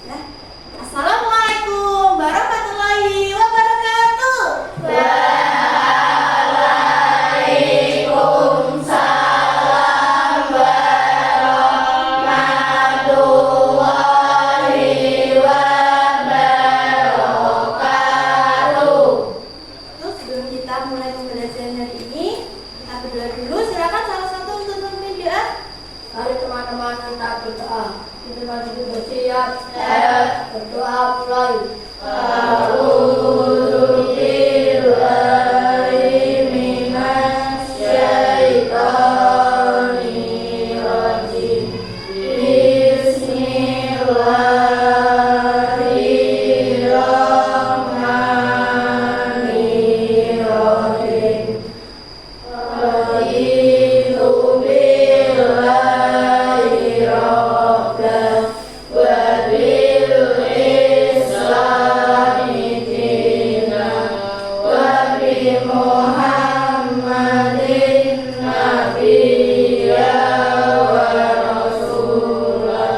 Ya. Assalamualaikum warahmatullahi wabarakatuh. Waalaikumsalam warahmatullahi wabarakatuh. Terus sebelum kita mulai pembelajaran hari ini, kita berdoa dulu. Silakan salah satu untuk memimpin doa. Mari teman-teman kita berdoa. Kita juga bersiap. Berdoa mulai. A'udzu billahi minasyaitonir rajim. Bismillahirrahmanirrahim. Raditu billahi rabban wa bil islami dinan wa bi Muhammadin nabiyya wa rasulah.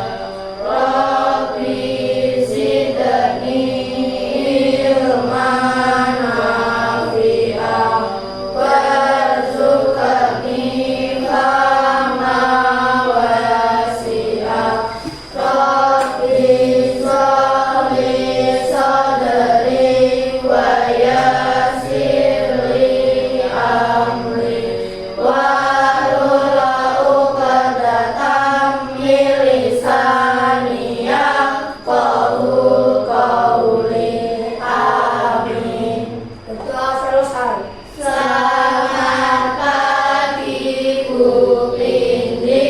Rabbi zidni ilman nafi'an warzuqni fahma wasi'an. Rabbi sholli sadri wa yassir li amri wahlul 'uqdatam min lisani yafqahu qawli. Amin. Berdoa selesai. Selamat pagi Bu Indi,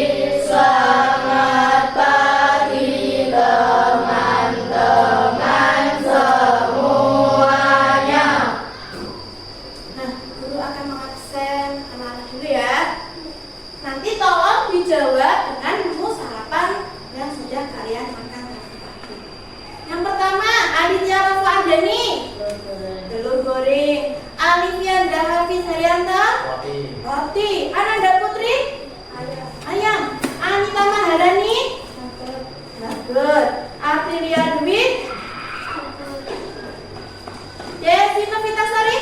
selamat pagi teman-teman semuanya. Nah, guru akan mengabsen anak-anak dulu ya. Nanti tolong dijawab dengan menu sarapan yang sudah kalian makan tadi pagi. Yang pertama, Aditya Rafa Andani, telur goreng. Alivia Hafiz Haryanto, roti. Ananda Putri, ayam. Anita Maharani, nugget. Aprilia Dwi, Devina Vitasari,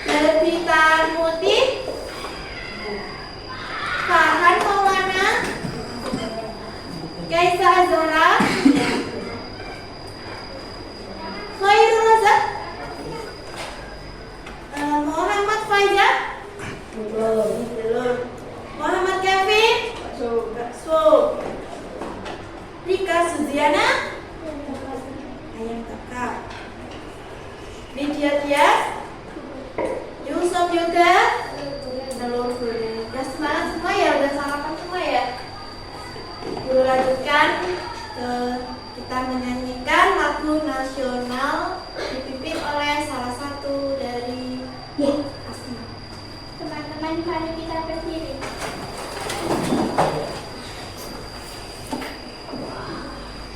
Devita Muti, Farhan Maulana, Kaisa Azhara, Khairul Razak, Muhammad Faizal, Muhammad Kevin, bakso. Rika Suziana, ayam bakar. Lydia Tias, Yusuf Yoga, telur goreng. Udah semangat semua ya, udah sarapan semua ya. Guru lanjutkan kita menyanyikan lagu nasional dipimpin oleh salah satu dari Asma. Teman-teman, mari kita berdiri.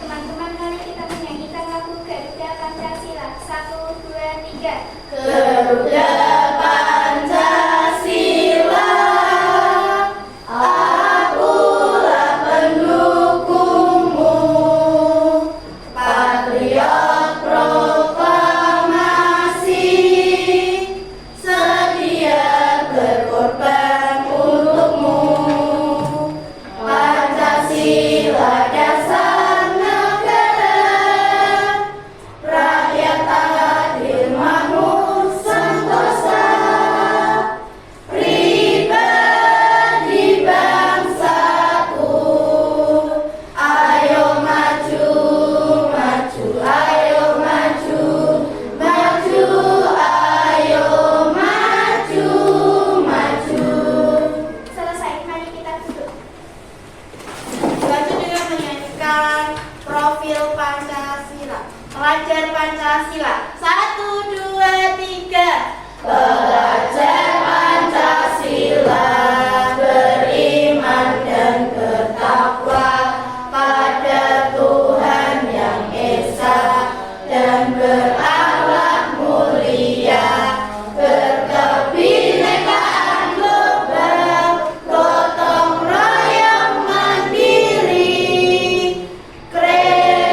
Teman-teman, mari kita menyanyikan lagu Garuda Pancasila. 1, 2, 3. Garuda Pancasila, akulah pendukungmu, patriot proklamasi, sedia berkorban untukmu. Pancasila dasar negara, rakyat adil makmur sentosa, pribadi bangsaku. Ayo maju, maju, ayo maju, maju, ayo maju, maju. Selesai, mari kita duduk. Lanjut dengan menyanyikan profil Pancasila. Pelajar Pancasila. 1, 2, 3. Pelajar Pancasila beriman dan bertakwa pada Tuhan yang Esa dan berakhlak mulia, berkebinekaan global, gotong royong mandiri, kreatif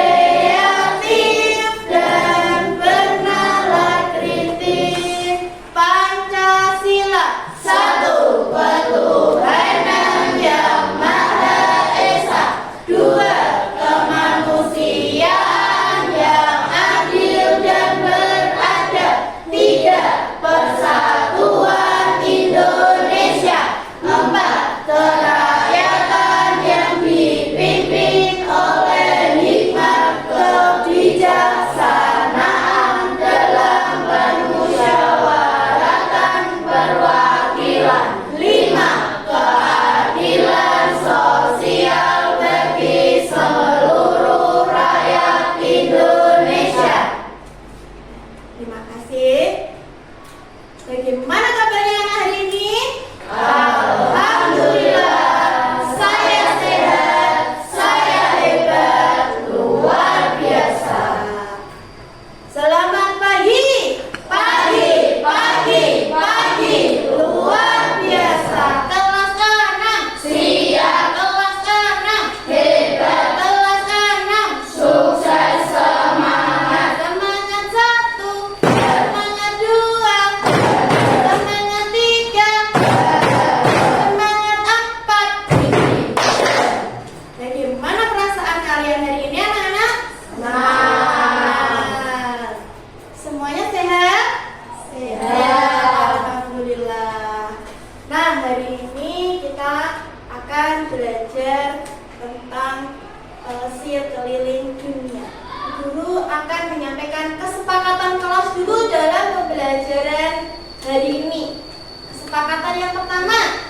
kesepakatan kelas dulu dalam pembelajaran hari ini. Kesepakatan yang pertama,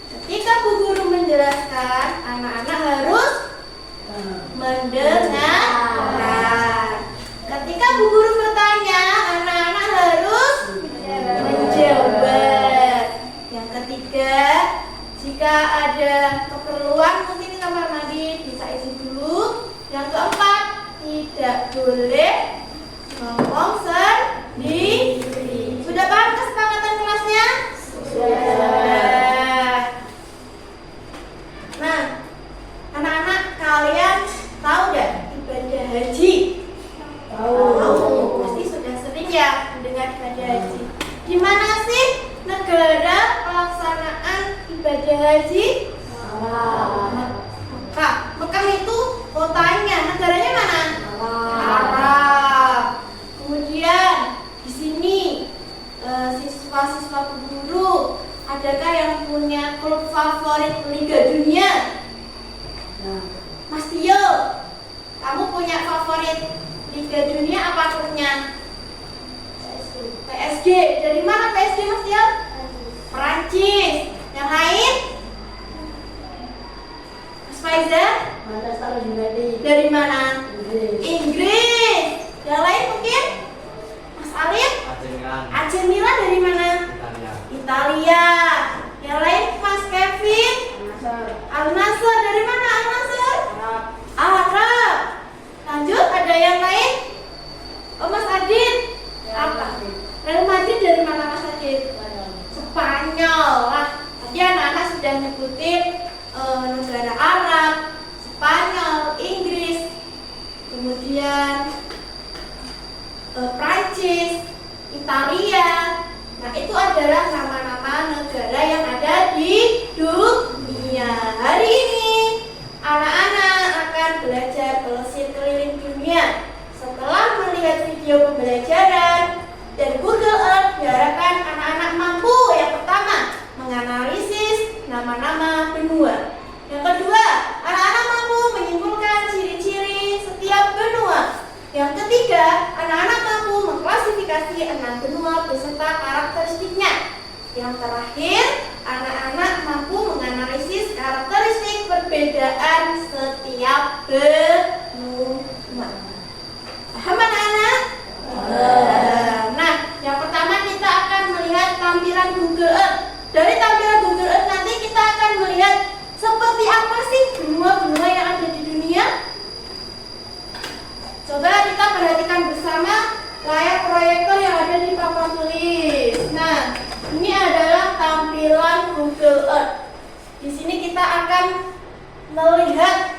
ketika Bu Guru menjelaskan, anak-anak harus mendengarkan. Ketika Bu Guru bertanya, anak-anak harus menjawab. Yang ketiga, jika ada keperluan mungkin di kamar mandi bisa izin dulu. Yang keempat, tidak boleh ngomong sendiri. Sudah paham kesepakatan kelasnya? Sudah. Nah, anak-anak kalian tahu nggak ibadah haji? Tahu. Pasti sudah sering ya mendengar ibadah haji. Di mana sih negara pelaksanaan ibadah haji? Mekah. Mekah itu kotanya. Negaranya mana? Arab. Kemudian di sini siswa-siswa guru, adakah yang punya klub favorit Liga Dunia? Mas Tio, kamu punya favorit Liga Dunia apa klubnya? PSG. Dari mana PSG, Mas Tio? Perancis. Yang lain? Mas Faizal? Manchester United. Dari mana? Inggris. Yang lain mungkin? Mas Alif? AC Milan dari mana? Italia. Yang lain Mas Kevin? Al Nassr. Dari mana Al Nassr? Arab. Lanjut, ada yang lain? Oh, Mas Adit? Apa? Real Madrid dari mana Mas Adit? Spanyol. Nah, tadi anak-anak sudah nyebutin negara Arab, Spanyol, Inggris, kemudian Prancis, Italia. Nah, itu adalah nama-nama negara yang ada di dunia. Hari ini anak-anak akan belajar pelesir keliling dunia. Setelah melihat video pembelajaran dan Google Earth, diharapkan anak-anak mampu yang pertama menganalisis nama-nama benua. Yang kedua, anak-anak mampu menyimpulkan ciri-ciri setiap benua. Yang ketiga, anak-anak mampu mengklasifikasi 6 benua beserta karakteristiknya. Yang terakhir, anak-anak mampu menganalisis karakteristik perbedaan setiap benua. Paham anak-anak? Nah, yang pertama kita akan melihat tampilan Google Earth. Dari tampilan Google Earth nanti kita akan melihat seperti apa sih benua-benua yang ada di dunia. Coba kita perhatikan bersama layar proyektor yang ada di papan tulis. Nah, ini adalah tampilan Google Earth. Di sini kita akan melihat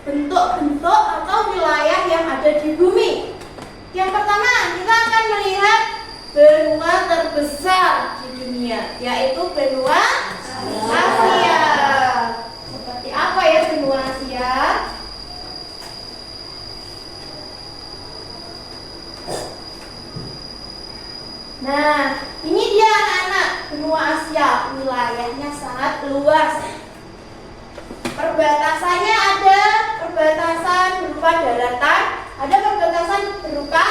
bentuk-bentuk atau wilayah yang ada di bumi. Yang pertama, kita akan melihat benua terbesar di dunia, yaitu benua Asia. Seperti apa ya benua Asia? Nah, ini dia anak-anak benua Asia. Wilayahnya sangat luas. Perbatasannya ada perbatasan berupa daratan, ada perbatasan berupa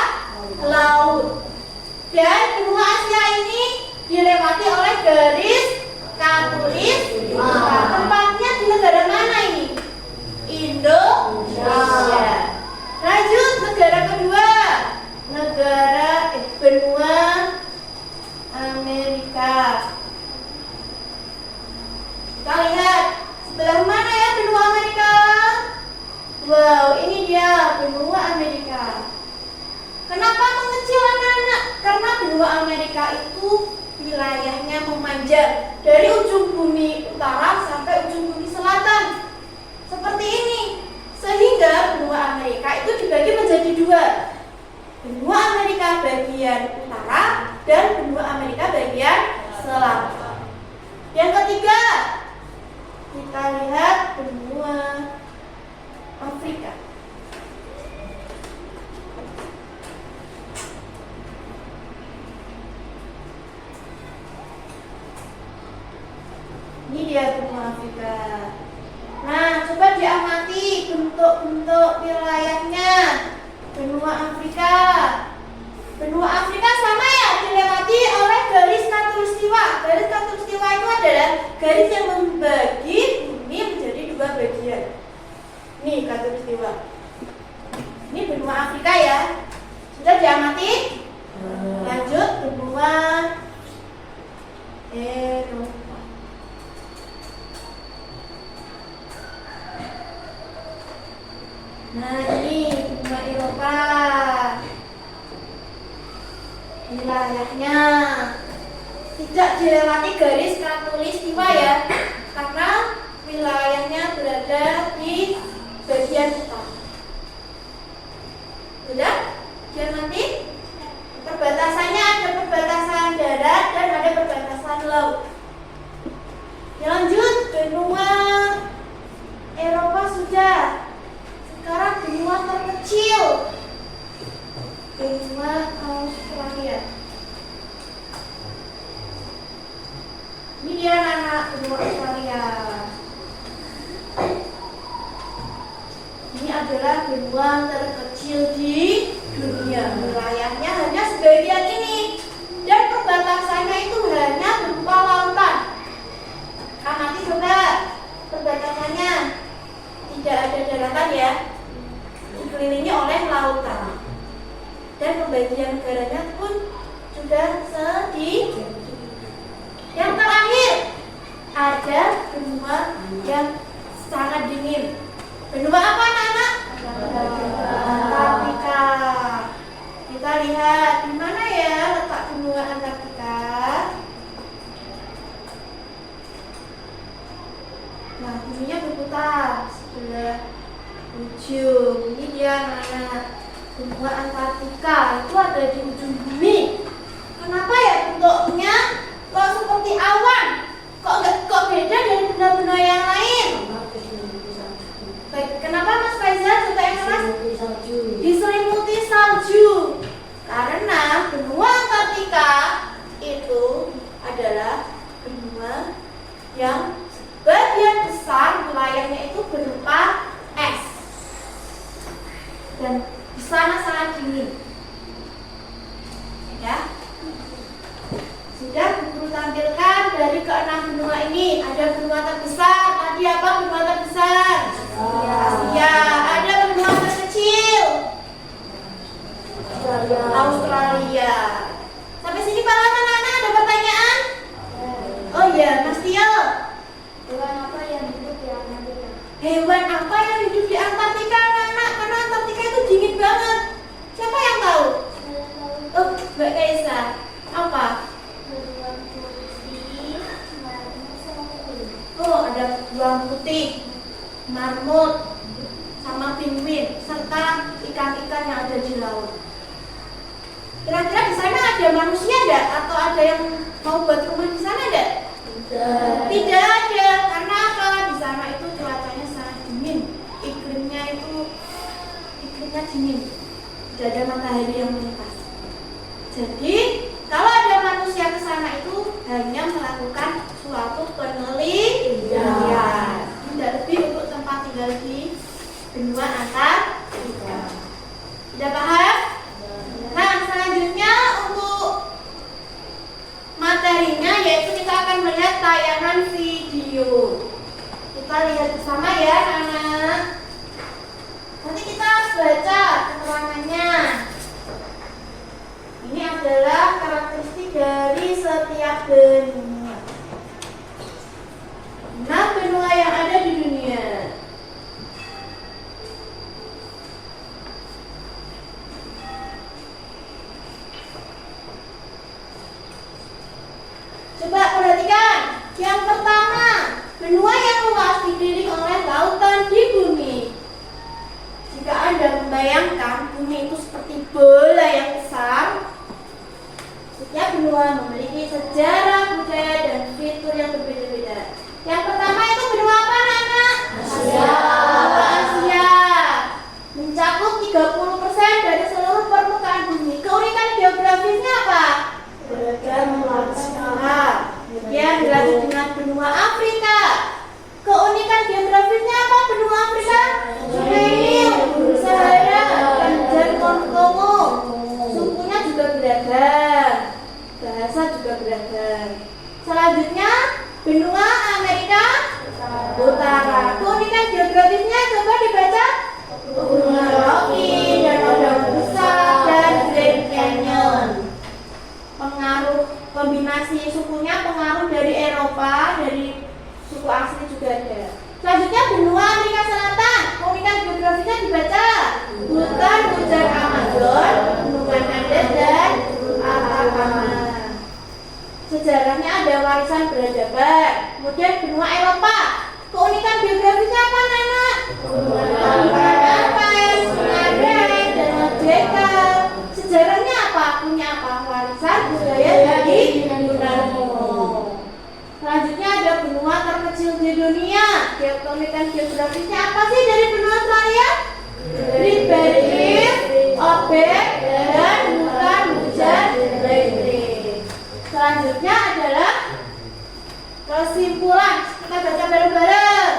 laut. Dan benua Asia ini dilewati oleh garis khatulistiwa. Tempatnya di negara mana ini? Indonesia. Lanjut, negara kedua, benua Amerika. Kita lihat sebelah mana ya benua Amerika? Wow, ini dia benua Amerika. Kenapa mengecil anak-anak? Karena benua Amerika itu wilayahnya memanjang dari ujung bumi utara sampai ujung bumi selatan. Seperti ini. Sehingga benua Amerika itu dibagi menjadi dua. Benua Amerika bagian utara dan benua Amerika bagian selatan. Yang ketiga, kita lihat benua Afrika. Ini dia benua Afrika. Nah, coba diamati bentuk-bentuk wilayahnya. Benua Afrika Benua Afrika sama ya, dilewati oleh garis khatulistiwa. Garis khatulistiwa itu adalah garis yang membagi bumi menjadi dua bagian. Nih khatulistiwa. Ini benua Afrika ya. Sudah diamati? Lanjut benua Eropa. Nah ini benua Eropa. Wilayahnya tidak dilewati garis khatulistiwa ya, karena wilayahnya berada di bagian utara. Sudah? Diamati? Perbatasannya ada perbatasan darat dan ada perbatasan laut. Lanjut benua Eropa sudah. Sekarang benua terkecil, benua Australia. Ini dia anak benua Australia. Ini adalah benua terkecil di dunia. Wilayahnya hanya sebagian ini dan perbatasannya itu hanya berupa lautan. Nanti coba perbatasannya tidak ada daratan ya, dikelilingi oleh lautan. Dan pembagian negaranya pun sudah sedikit. Yang terakhir ada benua yang sangat dingin. Benua apa anak-anak? Antartika. Kita lihat di mana ya letak benua Antartika. Nah, buminya berputar sebelah ujung. Ini dia anak-anak. Benua Antartika itu ada di ujung bumi. Kenapa ya bentuknya kok seperti awan? Kok beda dari benua-benua yang lain? Baik, kenapa Mas Faizal coba yang keras? Diselimuti salju. Karena benua Antartika itu adalah benua yang bagian besar wilayahnya itu berupa es. Dan di sana sangat dingin. Ya. Sudah Guru tampilkan dari keenam benua ini. Ada benua terbesar. Tadi apa benua terbesar? Asia. Ada benua terkecil. Australia. Sampai sini paham anak-anak? Ada pertanyaan? Oh iya, Mas Tio. Hewan apa yang hidup di Antartika? Hewan apa yang hidup di Antartika anak-anak? Karena Antartika itu dingin banget. Siapa yang tahu? Saya tahu. Oh, Mbak Kaisa. Apa? Beruang putih, marmut sama penguin. Oh, ada beruang putih, marmut, sama penguin, serta ikan-ikan yang ada di laut. Kira-kira di sana ada manusia enggak? Atau ada yang mau buat rumah di sana enggak? Tidak ada. Karena apa? Di sana itu cuacanya sangat dingin. Iklimnya dingin. Tidak ada matahari yang menepas. Jadi, kalau ada manusia ke sana itu hanya melakukan suatu penelitian. Tidak lebih untuk tempat tinggal di benua Antartika. Sudah paham? Nah, selanjutnya untuk materinya yaitu kita akan melihat tayangan video. Kita lihat bersama ya anak-anak. Nanti kita baca keterangannya. Ini adalah karakteristik dari setiap benua. 6 benua yang ada di dunia. Coba perhatikan. Yang pertama, benua yang luas dikelilingi oleh lautan di bumi. Jika Anda membayangkan bumi itu seperti bola yang besar, setiap benua memiliki sejarah, budaya, dan fitur yang berbeda-beda. Yang pertama itu benua apa anak-anak? Asia. Asia. Mencakup 30% dari seluruh permukaan bumi. Keunikan geografisnya apa? Beragam warna. Kemudian dilanjut dengan benua Afrika. Keunikan geografisnya apa benua Afrika? Sungai Nil, Sahara, dan Kongo. Sukunya juga peradaban. Kemudian benua Eropa. Keunikan geografisnya apa, anak? Apa? Sungai dan Merdeka. Sejarahnya apa? Punya apa? Warisan budaya dari UNESCO. Selanjutnya ada benua terkecil di dunia. Keunikan geografisnya apa sih dari benua Australia? Great Barrier, Obek, dan bukan hujan listrik. Selanjutnya adalah kesimpulan. Kita baca bareng-bareng.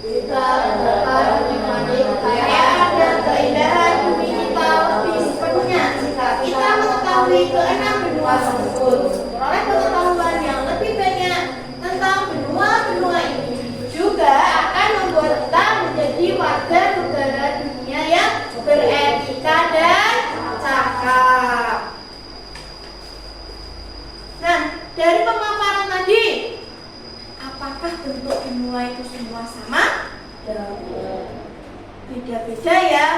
Kita dapat menikmati Kekayaan dan keindahan bumi kita lebih sepenuhnya jika kita mengetahui keenam benua tersebut. Memperoleh pengetahuan yang lebih banyak tentang benua-benua ini juga akan membuat kita menjadi warga negara dunia yang beretika dan cakap. Nah, dari pemaparan tadi, apakah bentuk benua itu semua sama? Beda-beda ya.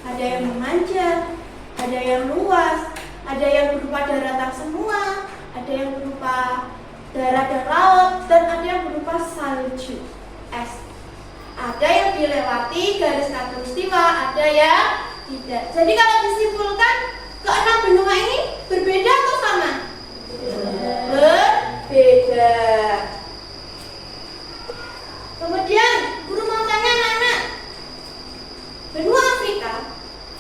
Ada yang memanjang, ada yang luas, ada yang berupa daratan semua, ada yang berupa darat dan laut, dan ada yang berupa salju, es. Ada yang dilewati garis khatulistiwa, ada yang tidak. Jadi kalau disimpulkan, keenam benua ini berbeda atau sama? Berbeda. Kemudian guru mau tanya anak-anak, benua Afrika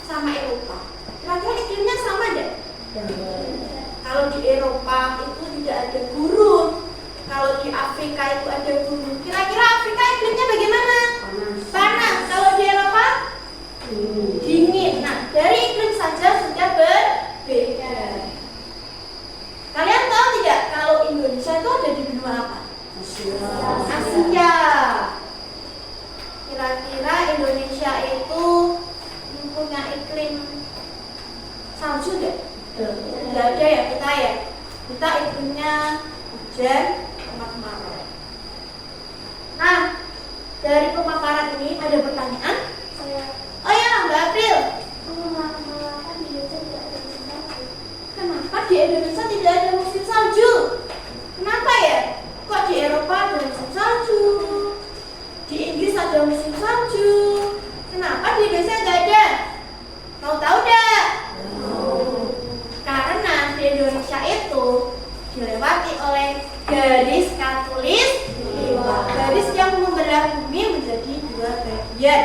sama Eropa, kira-kira iklimnya sama enggak? Kalau di Eropa itu tidak ada gurun, kalau di Afrika itu ada gurun. Kira-kira Afrika iklimnya bagaimana? Panas. Kalau di Eropa dingin. Nah, dari iklim saja sudah berbeda. Kalian tahu tidak kalau Indonesia itu ada di benua apa? Asia. Kira-kira Indonesia itu punya iklim salju enggak? Tidak ada ya kita ya. Kita iklimnya hujan, kemarau. Nah, dari pemaparan ini ada pertanyaan? Oh ya, Mbak April. Kenapa di Indonesia tidak ada musim salju? Kenapa ya? Kok di Eropa ada musim salju? Di Inggris ada musim salju? Kenapa di Indonesia nggak ada? Mau tahu nggak? Karena di Indonesia itu dilewati oleh garis khatulistiwa, garis yang membelah bumi menjadi dua bagian.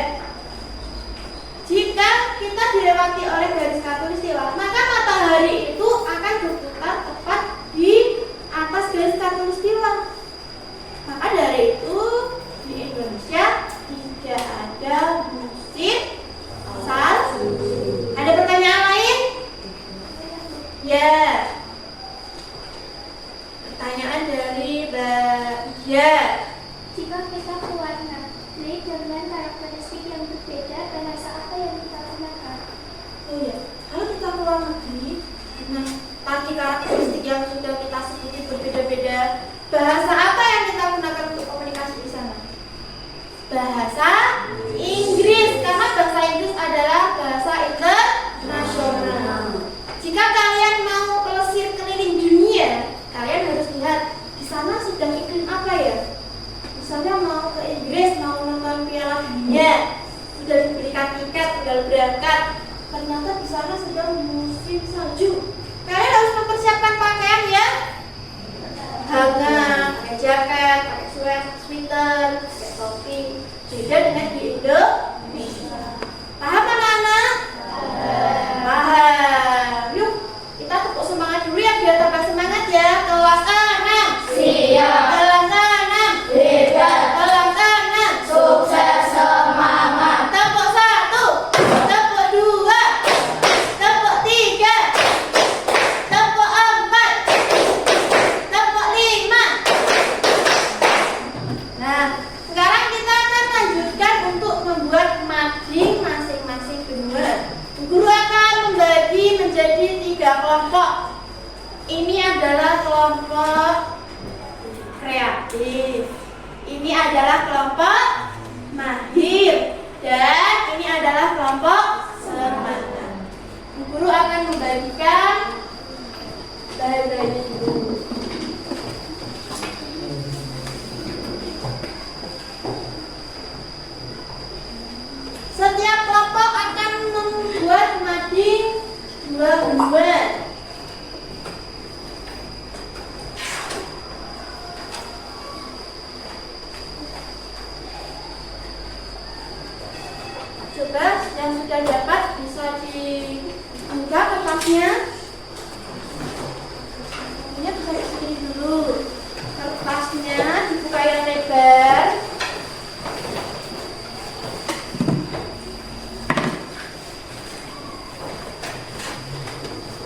Jika kita dilewati oleh garis khatulistiwa, maka matahari itu akan berputar tepat di atas garis khatulistiwa. Maka dari itu di Indonesia tidak ada musim salju. Ada pertanyaan lain? Ya. Pertanyaan dari Mbak Ya. Jika kita pewarna dengan karakteristik yang berbeda, bahasa apa yang kita gunakan? Oh ya, kalau kita keluar negeri dengan tadi karakteristik yang sudah kita sebutin berbeda-beda, bahasa apa yang kita gunakan untuk komunikasi di sana? Bahasa Inggris, karena bahasa Inggris adalah bahasa internasional. Jika kalian mau pelesir keliling dunia, kalian harus lihat di sana sedang iklim apa ya. Misalnya mau ke Inggris, mau nonton Piala Dunia, sudah dibelikan tiket, tinggal berangkat. Ternyata di sana sedang musim salju. Kalian harus mempersiapkan pakaian ya, hangat, pakai jaket, pakai sweater, pakai topi. Beda dengan di Indonesia. Paham anak-anak? Paham. Yuk, kita tepuk semangat dulu ya biar tambah semangat ya. Kelas 6. Siap. Kelas 6. Hebat. Kelas 6. Sukses semangat. Tepuk 1, tepuk 2, tepuk 3, tepuk 4, tepuk 5. Nah, sekarang kita akan lanjutkan untuk membuat mading masing-masing benua. Guru akan membagi menjadi 3 kelompok. Ini adalah kelompok kreatif. Ini adalah kelompok mahir. Dan ini adalah kelompok semangat. Guru akan membagikan bahan-bahannya dulu.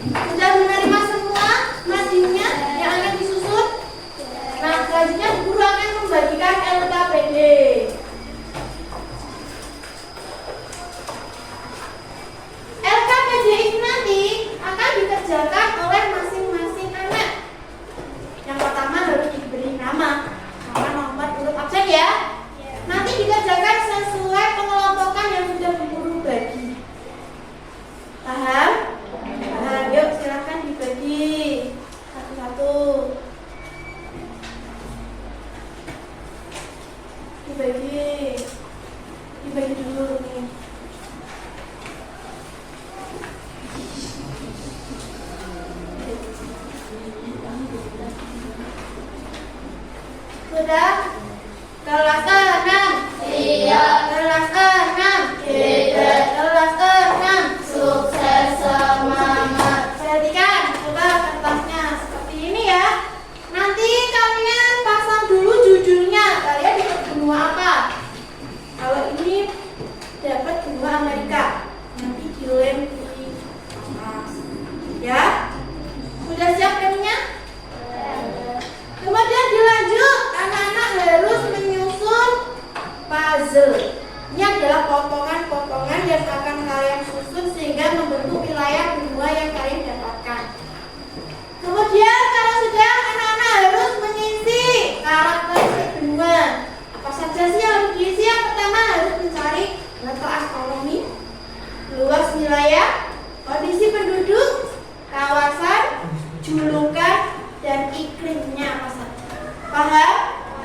Sudah menerima semua materinya yang akan disusun? Nah, selanjutnya guru akan membagikan LKPD. LKPD ini nanti akan dikerjakan oleh masing-masing anak. Yang pertama harus diberi nama, nomor urut absen ya. Nanti dikerjakan sesuai pengelompokan yang sudah guru bagi. Paham? Paham. Yuk silahkan dibagi satu-satu. Dibagi dulu nih. Sudah? Kelas 6. Iya. Kelas 6. Tidak. Kelas 6. Sukses semangat. Perhatikan, coba kertasnya seperti ini ya. Nanti kalian pasang dulu judulnya. Kalian dapat benua apa? Kalau ini dapat benua Amerika. Nanti dilem di atas. Ya? Sudah siap remnya? Kemudian dilanjut, anak-anak harus menyusun puzzle. Ini adalah potongan-potongan yang akan kalian susun sehingga membentuk wilayah benua yang kalian dapatkan. Kemudian kalau sudah, anak-anak harus mengisi karakteristik benua. Apa saja sih yang harus diisi? Yang pertama harus mencari letak astronomi, luas wilayah, kondisi penduduk, kawasan, julukan, dan iklimnya apa saja. Paham?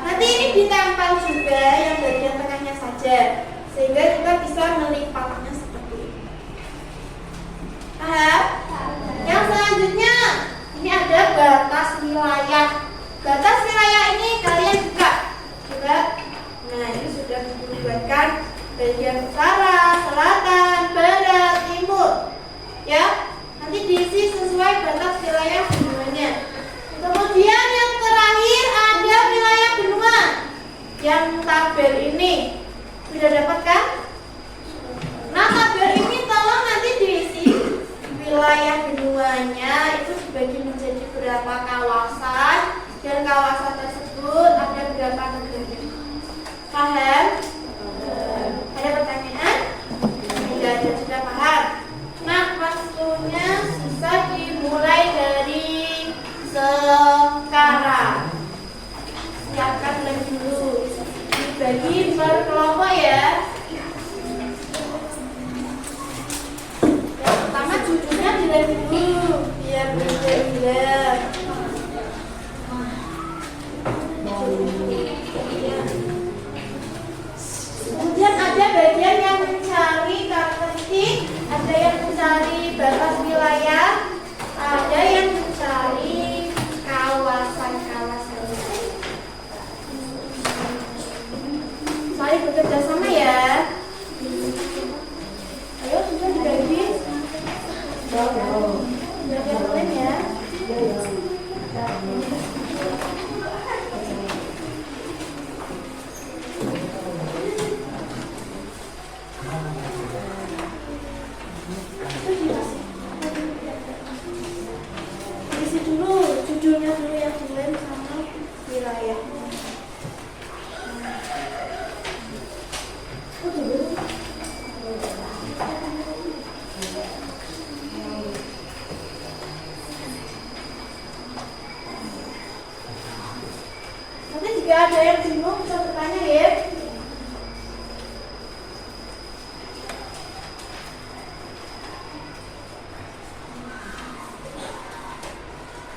Nanti ini ditempel juga yang bagian tengahnya saja, sehingga kita bisa melipatnya seperti ini. Paham? Yang selanjutnya, ini ada batas wilayah. Batas wilayah ini kalian buka. Coba. Nah, ini sudah dibuatkan bagian utara, selatan, barat, timur. Ya, nanti diisi sesuai batas wilayah benuanya. Kemudian yang terakhir ada wilayah benua. Yang tabel ini sudah dapat kan? Nah, tabel ini tolong nanti diisi wilayah benuanya itu dibagi menjadi berapa kawasan dan kawasan tersebut ada berapa negara. Paham? Ada pertanyaan? Tidak ada, sudah paham. Nah, waktunya bisa dimulai dari sekarang. Siapkan lem dulu. Dibagi per kelompok ya. Yang pertama judulnya dilem dulu biar jelas. Kemudian ada bagian yang mencari karakteristik, ada yang mencari batas wilayah, ada yang mencari kawasan-kawasan. Saling bekerja sama ya. Ayo sudah dibagi. Bagi yang ya. Isi dulu judulnya dulu yang dilem sama wilayah. Nanti jika ada yang bingung bisa bertanya ya.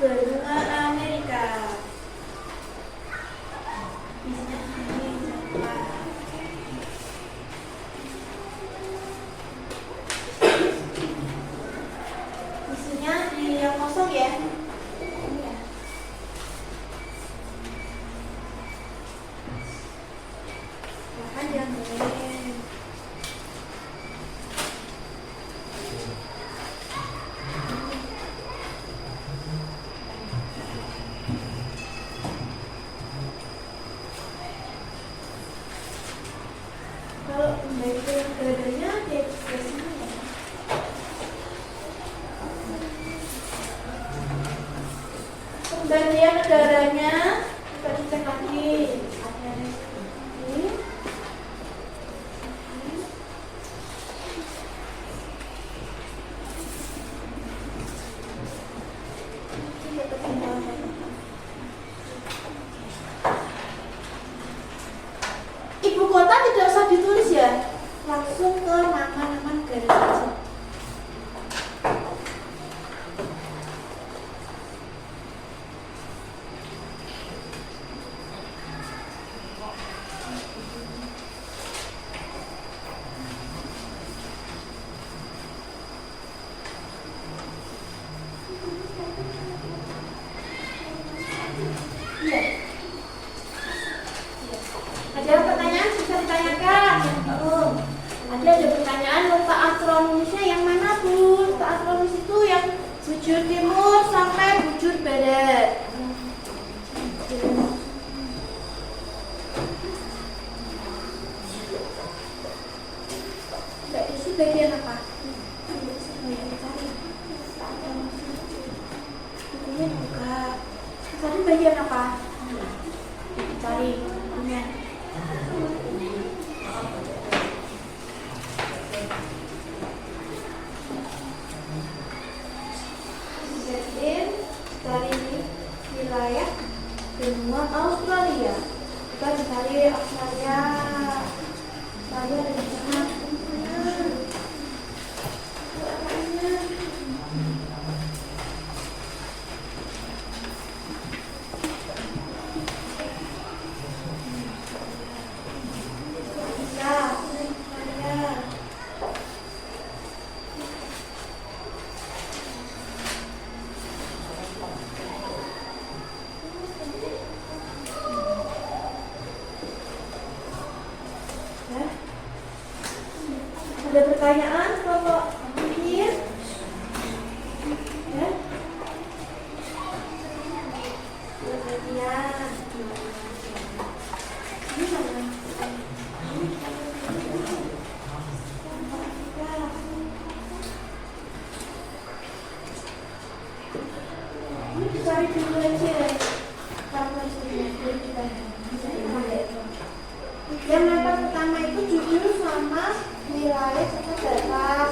Benua Amerika. Isinya ini siapa? Isinya di yang kosong ya. Makan yang ini. Kalau membaca negaranya di ekspresinya ya. Bagian negaranya kita cek lagi. Ini. Ibu kota tidak usah ditulis ya, langsung ke nama-nama negara saja. Iya. Ada pertanyaan bisa ditanyakan? Ada pertanyaan letak astronomisnya yang mana Bu? Letak astronomis itu yang bujur timur sampai bujur barat. Mbak Desi bagian apa? Bukunya buka. Tadi bagian apa? Cari bukunya. Dari wilayah benua Australia. Kita cari Australia. Australia ada di sana. Ada pertanyaan kalau pikir? Ya? Pertanyaan. Ini mana? Ini dicari dulu aja. Kapan sebenarnya kita yang letak pertama itu judul sama wilayah serta batas.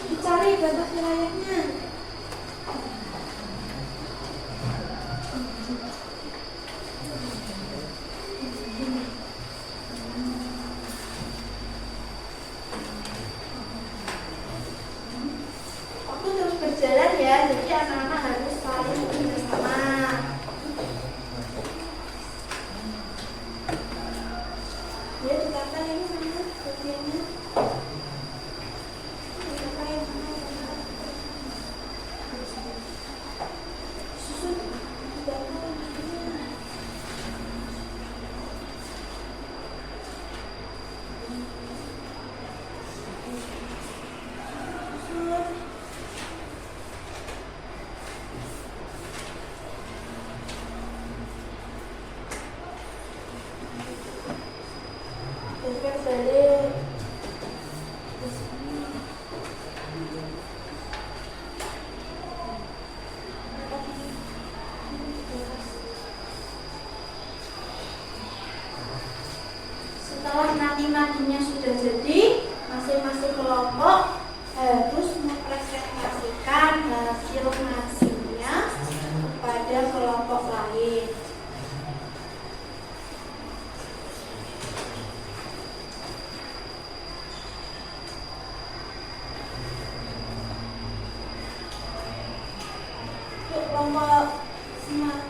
Dicari batas wilayahnya. Waktu terus berjalan ya, jadi anak-anak harus saling bekerjasama. Ya, dikatakan ini mana bagiannya? Dikatakan yang mana? Susun. Terus balik. Setelah nadi-nadinya sudah jadi, masing-masing kelompok harus mempresentasikan hasil nasinya kepada kelompok lain.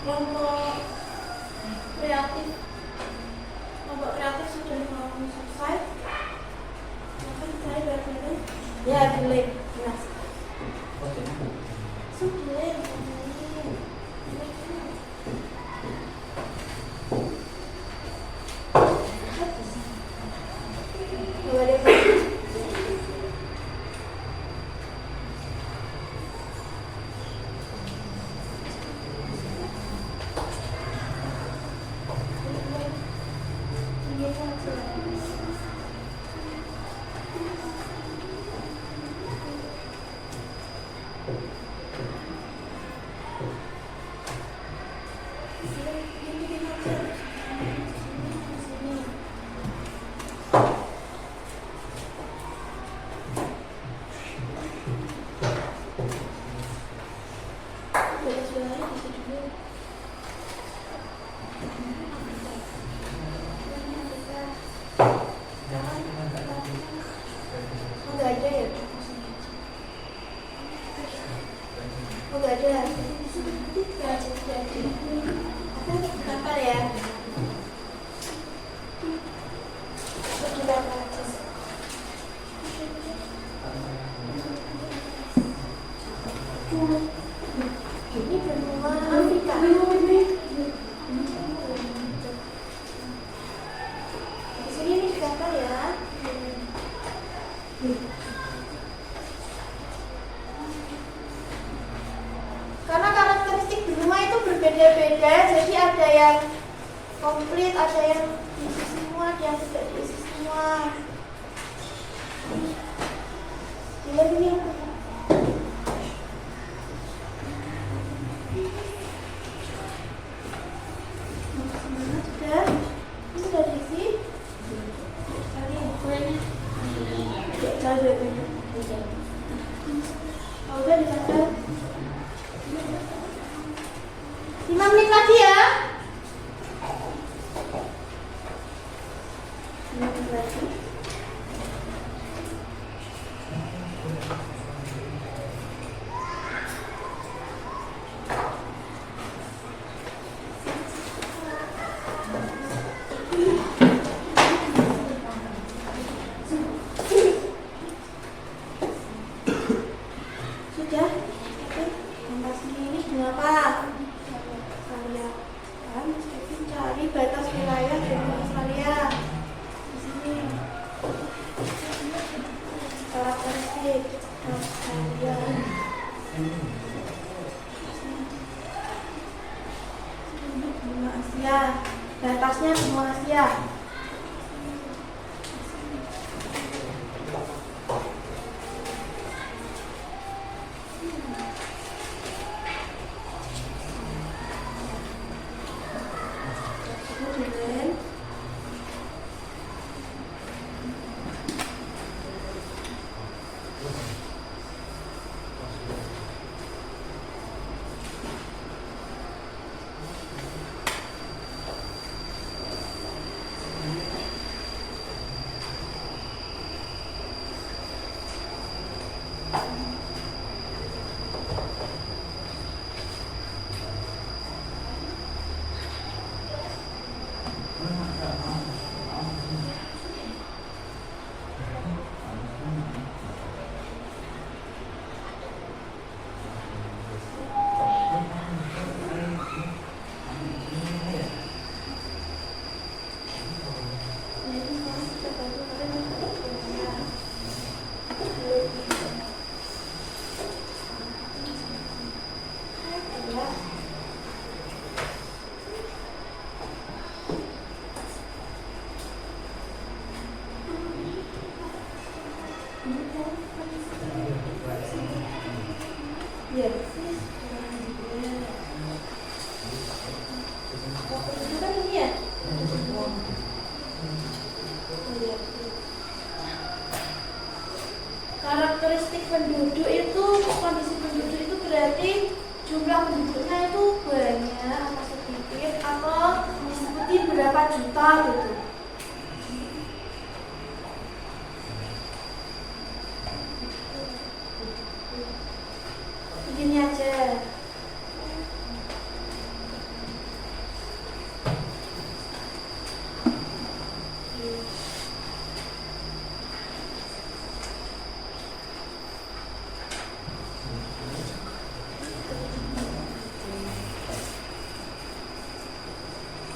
Kelompok kreatif sudah mau selesai. Maka saya berarti ya boleh. Nah, sudah. nggak ada ya? Oh nggak ada. Apa ya? Ini benua Afrika. Di sini ini gambar ya. Karena karakteristik benua itu berbeda-beda, jadi ada yang komplit, ada yang diisi semua, ada yang tidak diisi semua. Dilihat ini apa? Sudah diisi? Oh, udah dicatat. 5 menit lagi ya. 5 menit lagi. Sudah? Oke. Yang ini berapa? Saya kan cari batas wilayah dari Australia. Di sini. Karakteristik Australia. Benua Asia. Batasnya benua Asia. Iya. Itu kan ini ya? Karakteristik penduduk itu, kondisi penduduk itu berarti jumlah penduduknya itu banyak atau sedikit atau disebutin berapa juta gitu. Begini aja.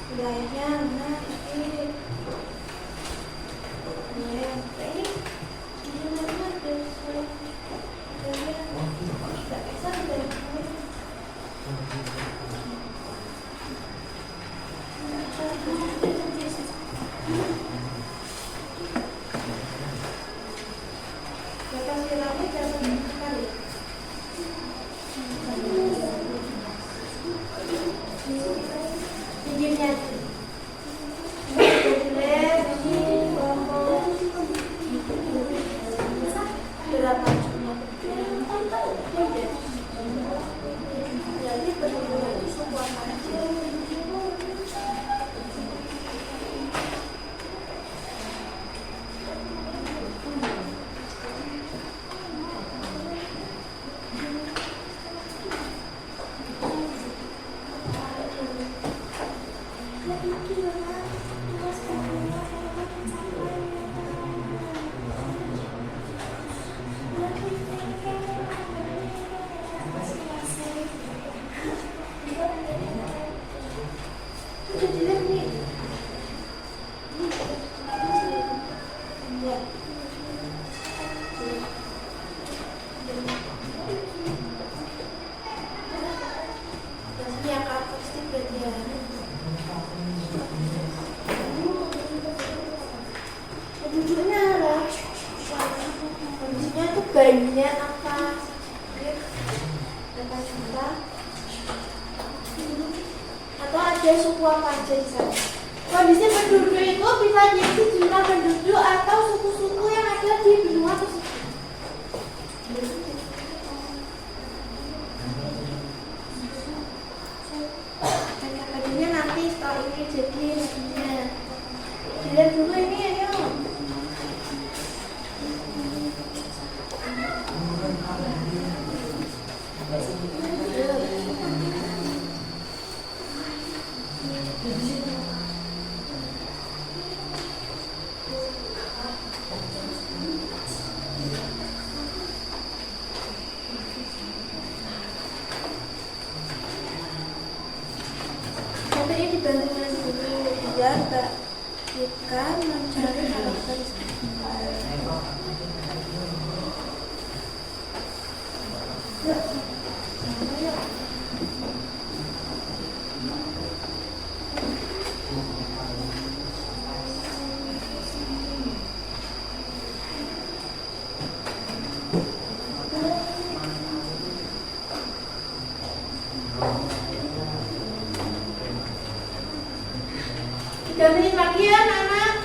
Wilayahnya mana? Ini. Wilayah ini. Ini mana ada tidak bisa dari batas wilayah jangan sekali. Pinggirnya berapa jumlah jadi benar-benar sebuah hasil. bayinya apa sakit apa cinta atau ada suku apa aja di sana. Kondisi penduduk itu bisa jadi jumlah penduduk atau suku-suku yang ada di benua tersebut. Kajiannya nanti setelah ini jadi nantinya. Dilihat dulu ini ayo. Nanti ini dibandingkan dulu biar Mbak Ika mencari karakteristik. Yuk, sama yuk. Tiga menit lagi ya anak-anak.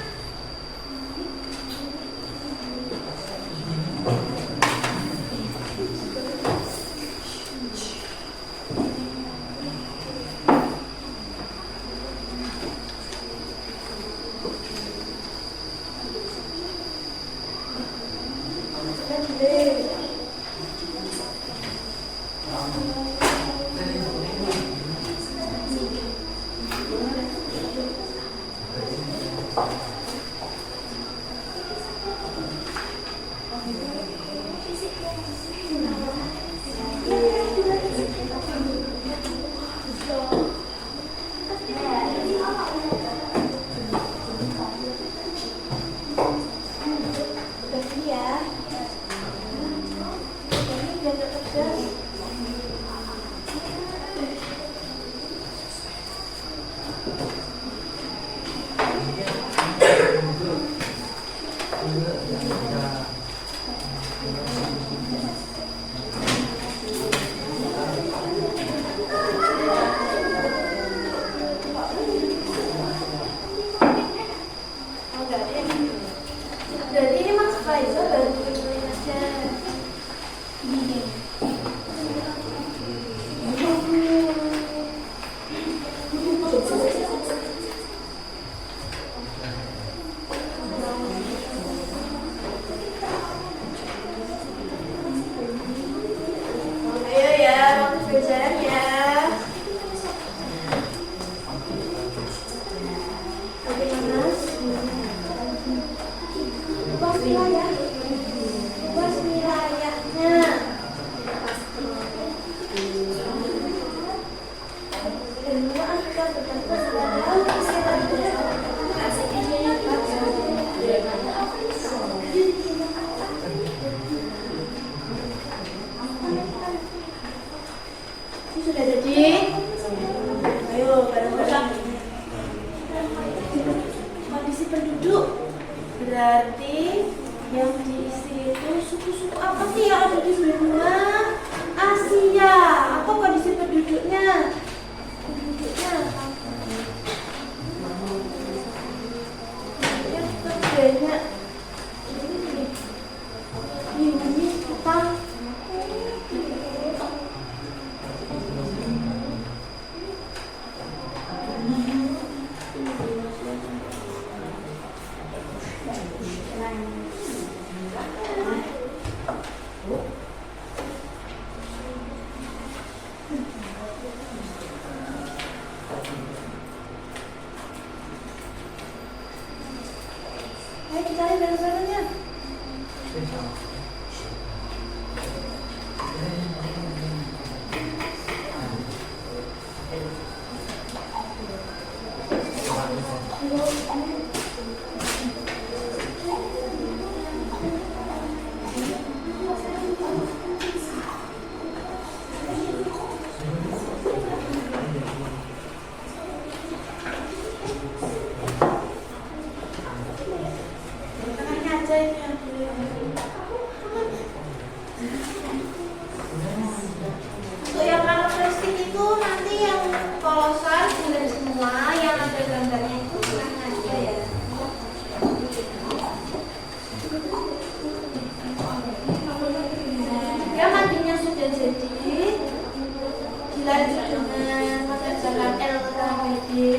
Lanjut dengan mengerjakan LKPD.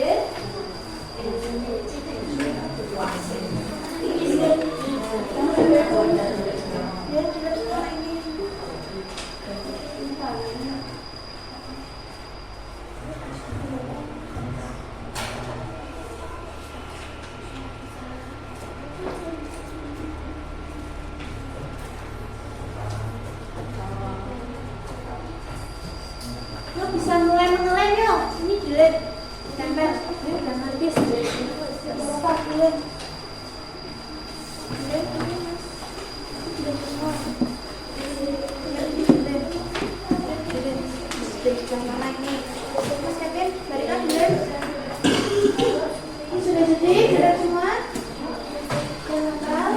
Lo bisa mulai mengelem yo. Ini jelek. Tempel. Ini udah habis. Gak apa-apa, jelek. Jangan naik nih. Mas Kevin, balik lagi deh. Ini sudah jadi, sudah semua. Jangan.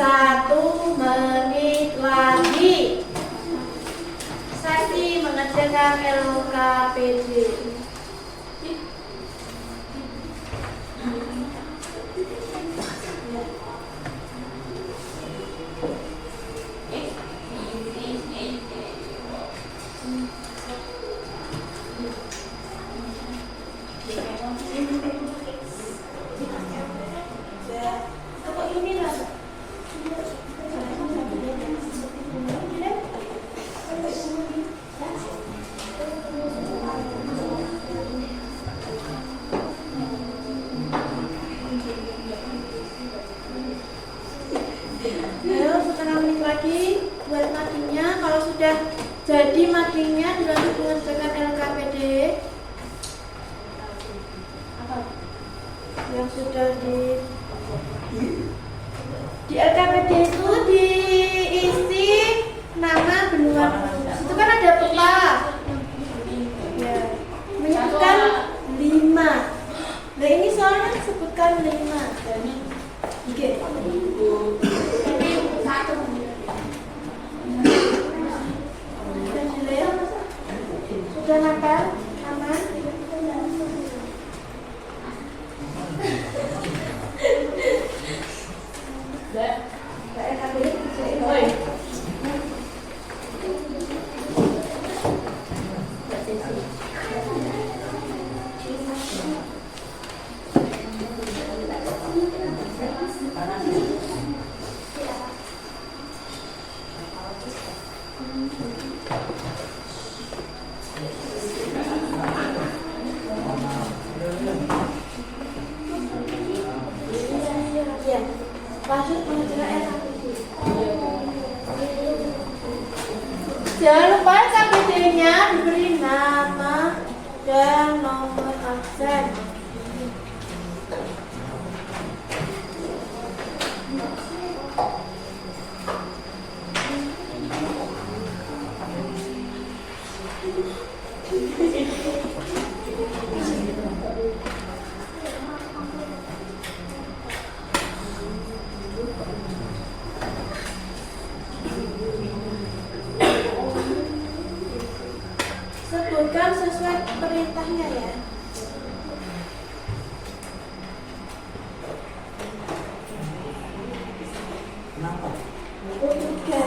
Satu menit lagi. Sesi mengerjakan LKPD. Ayo, setengah menit lagi buat matinya. Kalau sudah jadi matinya, dilanjut mengerjakan LKPD. Yang sudah di LKPD itu diisi nama benua. Itu kan ada peta. Ya, menyebutkan 5. Nah ini soalnya sebutkan 5. Oke. Sudah nakal? Aman? Ya, lanjut mengerjakan LKPD. Jangan lupa LKPD-nya diberi nama dan nomor absen. Sebutkan sesuai perintahnya ya. Kenapa? Tiga.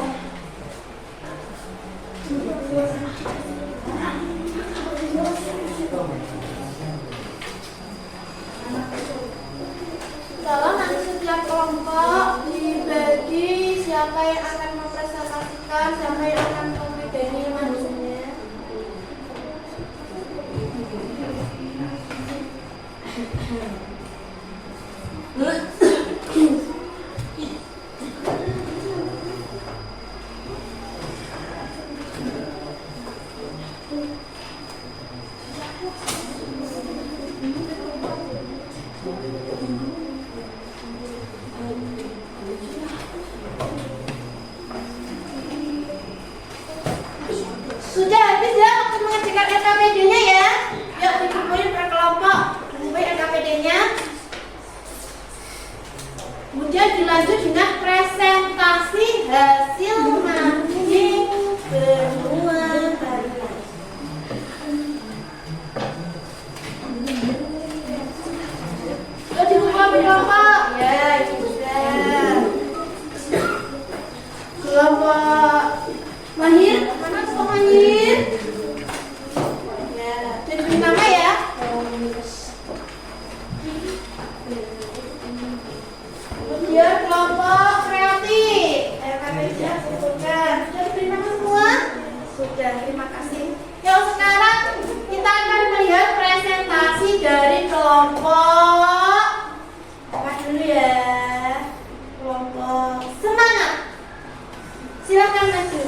Tolong nanti setiap kelompok dibagi siapa yang akan mempresentasikan, siapa yang akan memegangi manusia. Sudah habis ya waktu mengerjakan LKPD-nya ya. Yuk dikumpulin per kelompok, kumpulin LKPD-nya. Kemudian dilanjut dengan presentasi hasil mancing benua harian. Yuk dikumpulin per kelompok. Ya, itu sudah. Kelompok Mahir, mana kelompok Mahir? Ya, jadi nama ya. Kemudian kelompok kreatif. KPJ sebutkan. Sudah diberi nama semua? Sudah, terima kasih. Yuk sekarang kita akan melihat presentasi dari kelompok apa dulu ya? Kelompok semangat. Silakan maju.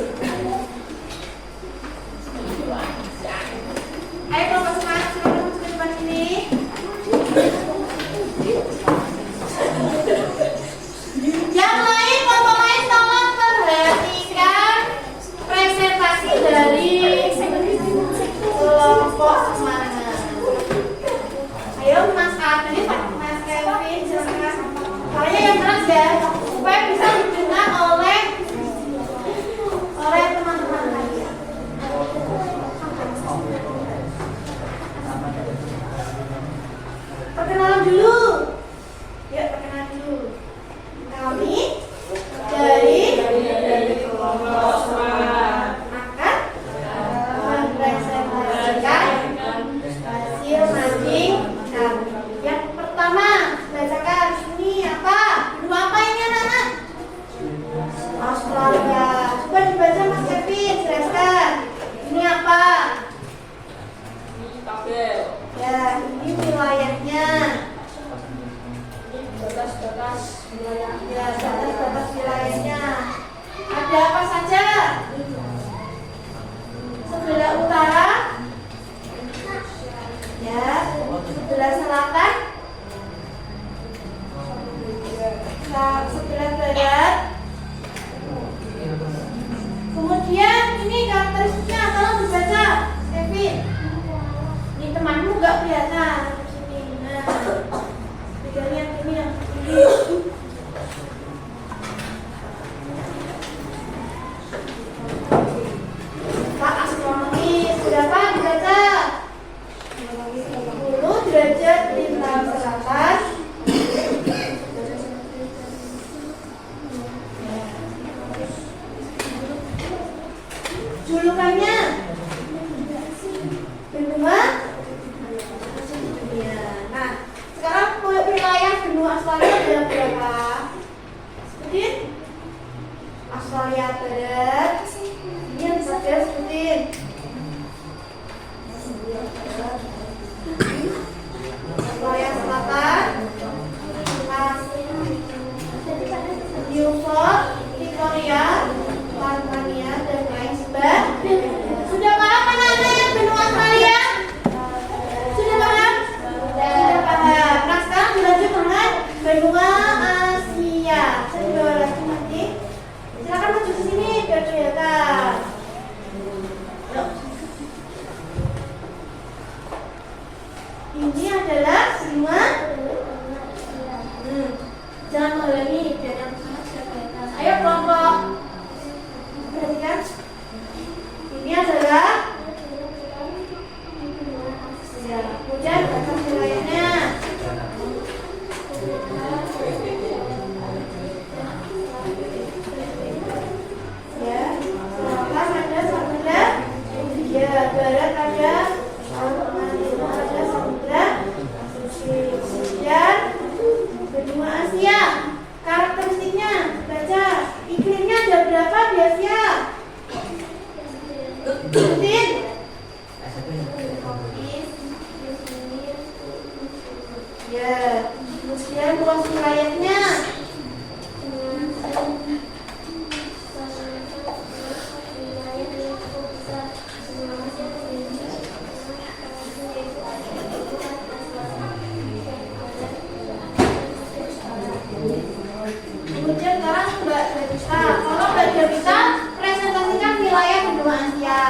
Ayo kelompok semangat, silakan maju ke depan sini. Yang lain, kelompok lain tolong perhatikan presentasi dari kelompok semangat. Ayo Mas Ardi, Mas Kevin, silakan. Soalnya yang keras ya, supaya bisa didengar oleh teman-teman lain. Perkenalan dulu. Yuk perkenalan dulu. Kami dari kelompok semangat akan mempresentasikan hasil mancing kami. Yang pertama, bacakan ini apa? Benua apa ini anak-anak? Australia. Coba dibaca Mas Kevin, jelaskan. Ini apa? Ya, ini wilayahnya. Batas-batas wilayahnya. Ya, batas-batas wilayahnya. Ada apa saja? Sebelah utara. Ya, sebelah selatan. Sebelah barat. Kemudian ini karakteristiknya, tolong dibaca, Kevin. Ini temanmu nggak kelihatan di sini. Nah, pegangnya ini yang ini. Pak astronomi berapa dibaca? 10 derajat lintang selatan. Julukannya benua dunia. Nah, sekarang wilayah benua Australia ada berapa? Sebutin. Australia Barat. Ini yang saya sebutin. Australia Selatan. Newport, Victoria, Tasmania, dan lain sebagainya. Sudah paham anak-anak yang benua Australia? Sudah paham? Sudah paham. Nah sekarang dilanjut dengan benua Asia. Saya bawa lagi nanti. Silakan maju ke sini biar kelihatan. Yuk. Ini adalah benua. Jangan menghalangi biar yang sama sudah kelihatan. Ayo kelompok. Perhatikan. Ini adalah ya, kemudian batas wilayahnya. Ya, selatan ada samudra, ya barat ada samudra, dan benua Asia. Karakteristiknya baca, iklimnya ada berapa di Asia? Sebutin. Ya, kemudian luas wilayahnya. Kemudian sekarang Mbak Devita, kalau Mbak Devita presentasikan wilayah benua Asia.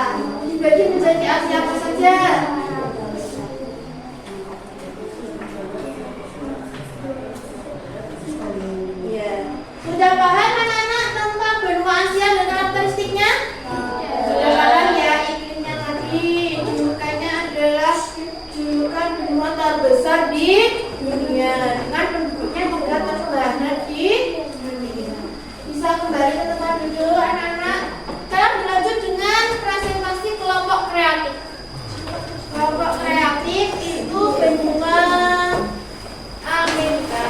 kembali ke tempat duduk anak-anak. Sekarang dilanjut dengan presentasi kelompok kreatif. Kelompok kreatif itu benua Amerika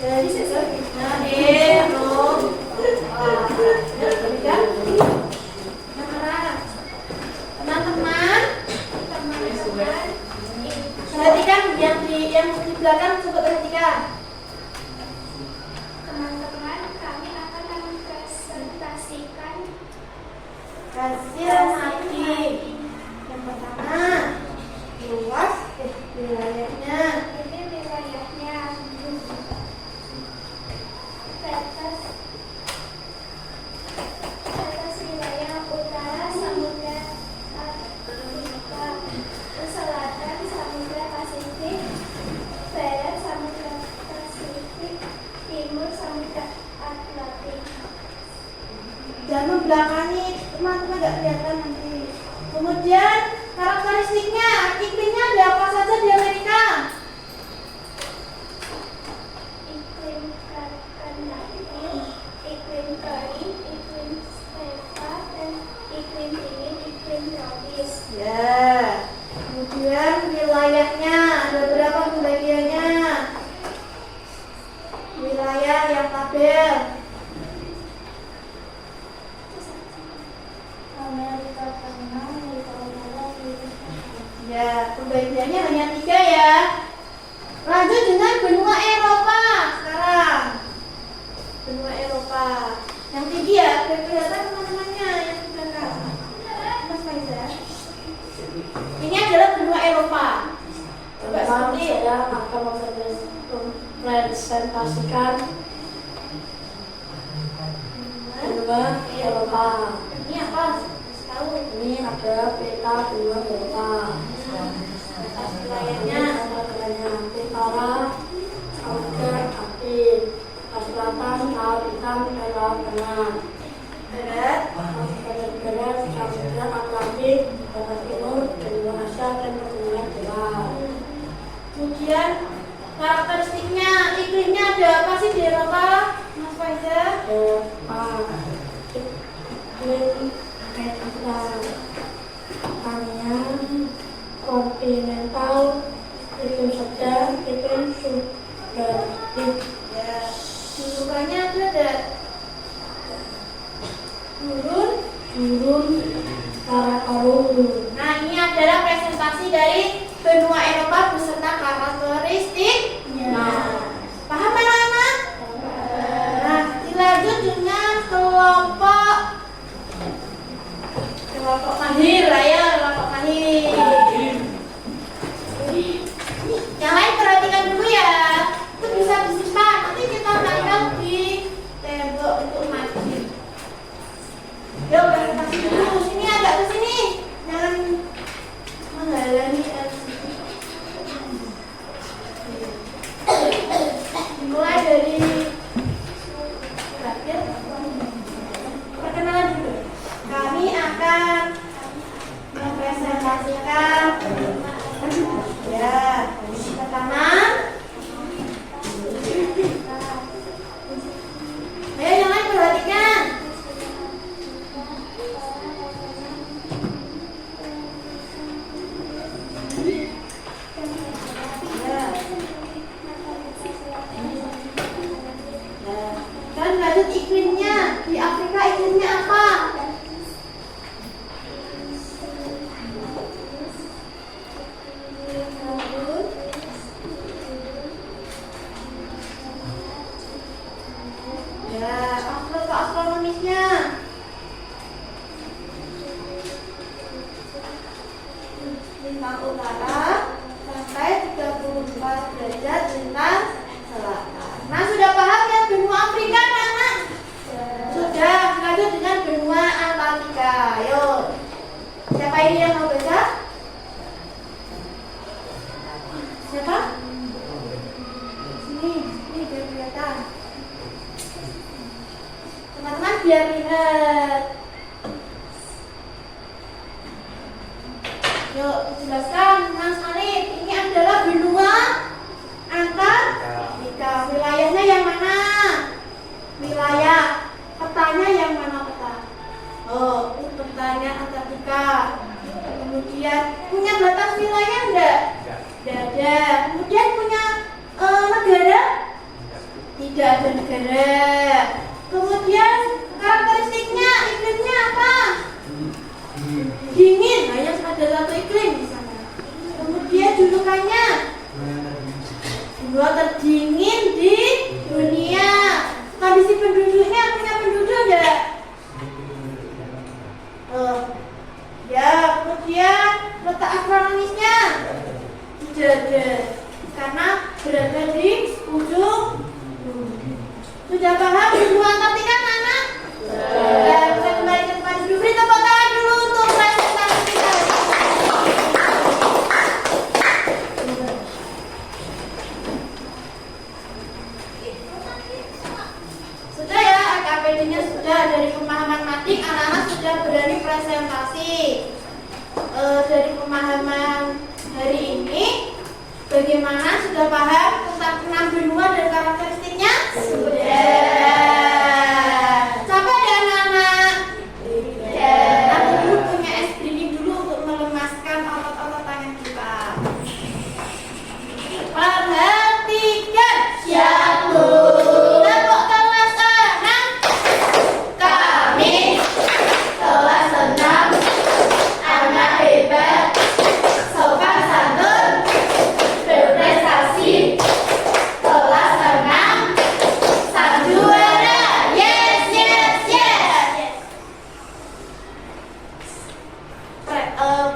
dan teman-teman, perhatikan yang di belakang, coba perhatikan. Teman-teman, kami akan mempresentasikan Hasil mapping. Yang pertama, luas wilayahnya. ini wilayahnya. Batas wilayah utara Samudra Atlantika, selatan Samudra Pasifik, barat Samudra Pasifik, timur Samudra Atlantik. Dan membelakangi teman-teman nggak kelihatan nanti. Kemudian karakteristiknya, iklimnya ada apa saja di Amerika? Iklim Karnatiki, iklim kering, iklim stepa, dan iklim dingin, iklim tropis. Ya. Kemudian wilayahnya ada berapa pembagiannya? Wilayah yang tabel. Amerika Tengah, Amerika Utara, Ya, pembagiannya hanya 3 ya. Lanjut dengan benua Eropa sekarang. Benua Eropa. Yang tinggi ya, biar kelihatan teman-temannya yang di belakang. Mas Faizal. Ini adalah benua Eropa. Coba Sekarang seperti saya akan mempresentasikan benua Eropa. ini apa? Kasih tahu. Ini adalah peta benua Eropa. Atas wilayahnya. Utara, Samudra Atlantik, selatan, Laut Hitam, dan Laut Tengah. Barat. Barat, Samudra Atlantik, barat timur, benua Asia, dan benua Jawa. Kemudian karakteristiknya, iklimnya ada apa sih di Eropa? Mas Faizal? Iklim kontinental, iklim sedang, iklim subtropik. Ya, julukannya itu ada gurun. Karakorum. Nah, ini adalah presentasi dari benua Eropa beserta karakteristiknya. Paham anak-anak? Nah, dilanjut dengan kelompok mahir lah ya, kelompok mahir. Yang lain perhatikan dulu ya. Itu bisa disimpan, nanti kita tempel di tembok untuk majib. Yuk, presentasi dulu. Sini agak ke sini. Jangan menghalangi LCD. Mulai dari terakhir. Perkenalan dulu. Kami akan mempresentasikan ya, pertama ayo yang lain perhatikan. Dan lanjut iklimnya. Di Afrika iklimnya apa? Ya, astronomisnya. Lintang utara sampai 34 derajat lintang selatan. Nah, sudah paham ya benua Afrika, anak-anak? Sudah, lanjut dengan benua Antartika. Ayo. Siapa ini yang mau baca? Siapa? Sini biar kelihatan. Teman-teman biar lihat. Yuk, jelaskan Mas Alif. Ini adalah benua Antartika. Wilayahnya yang mana? Wilayah misalnya Antartika. Kemudian punya batas wilayah enggak? Tidak ada. Kemudian punya negara? Tidak ada negara. Kemudian karakteristiknya, iklimnya apa? Dingin. Nah, yang ada satu iklim di sana. Kemudian julukannya gua terdingin di dunia. Kondisi penduduknya, punya penduduk enggak? Ya, kemudian letak astronomisnya tidak ada karena berada di ujung bumi. Sudah paham benua Antartika mana? Ya, kita kembali ke tempat duduk. Beri tepuk tangan dulu untuk presentasi kita. Sudah ya, AKPD-nya sudah dari pemahaman matik, anak-anak sudah berani presentasi. Dari pemahaman hari ini, bagaimana sudah paham tentang 6 benua dan karakteristiknya? Sudah. Sampai ada anak-anak? Aku dulu punya es breathing dulu untuk melemaskan otot-otot tangan kita. Perhatikan. Siap, Bu. Tepuk kelas 6. Kami kelas 6. Anak hebat, sopan santun, berprestasi. Kelas 6, sang juara. Yes, yes, yes.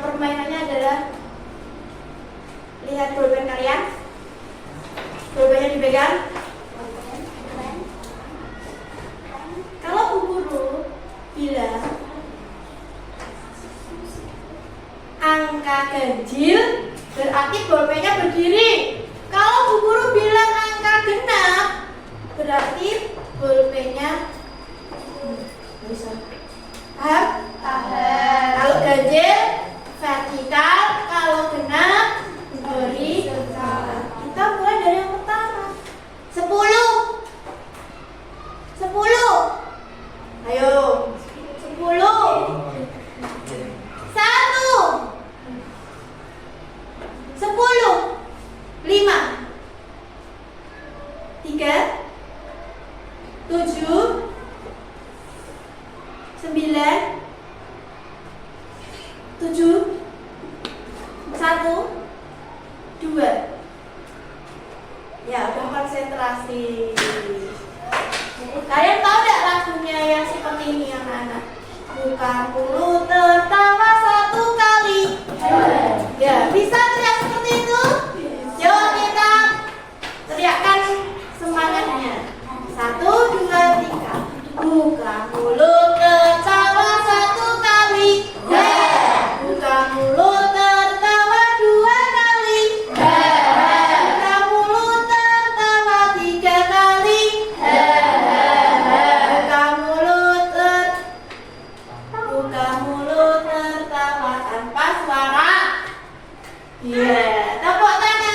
Permainannya adalah lihat pulpen kalian. Pulpennya dipegang. Kalau Bu Guru bilang angka ganjil, berarti bolpennya berdiri. Kalau Bu Guru bilang angka genap, berarti bolpennya bisa. Paham? Paham. Kalau ganjil vertikal, kalau genap horizontal. Kita mulai dari yang pertama. 10. 10. Ayo. 10. 1. 10. 5. 3. 7. 9. 7. 1. 2. Ya, udah konsentrasi. Kalian tahu nggak lagunya yang seperti ini anak-anak? Bukan mulu tertawa satu kali. Ya, bisa teriak seperti itu? Yuk kita teriakkan semangatnya. 1, 2, 3. Buka mulut tertawa satu kali. Buka mulut tertawa 2 kali. Buka mulut tertawa 3 kali. Buka mulut tertawa tanpa suara. Iya, tepuk tangan.